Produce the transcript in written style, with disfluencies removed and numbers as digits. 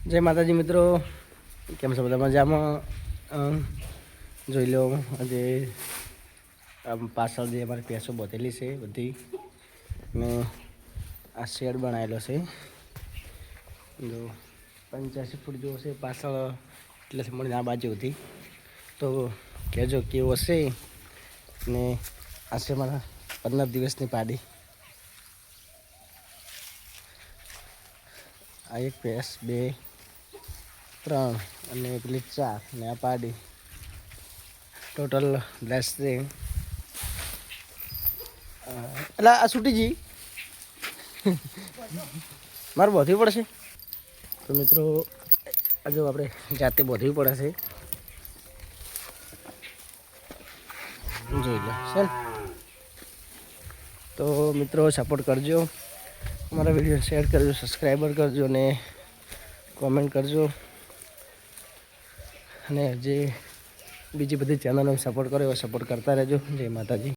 જય માતાજી મિત્રો, કેમ છો બધા મજામાં? જોઈ લો આજે પાછળ જે અમારી ભેંસો બોતેલી છે બધી, ને આ શેડ બનાવેલો છે. જો 85 ફૂટ જેવો છે પાછળ, એટલેથી મળીને આ બાજુ હતી. તો કહેજો કેવો હશે. ને આ છે મારા 15 દિવસની પાડી. આ એક ભેંસ, 2, 3 અને પેલી 4 ને આ પાડી, ટોટલ 10 છે. એટલે આ છૂટીજી મારે બોધવી પડશે. તો મિત્રો જો આપણે જાતે બોધવી પડે છે, જોઈ લો છે. તો મિત્રો સપોર્ટ કરજો, અમારા વિડીયો શેર કરજો, સબસ્ક્રાઈબર કરજો ને કોમેન્ટ કરજો. અને જે બીજી બધી ચેનલોને સપોર્ટ કરો એવો સપોર્ટ કરતા રહેજો. જય માતાજી.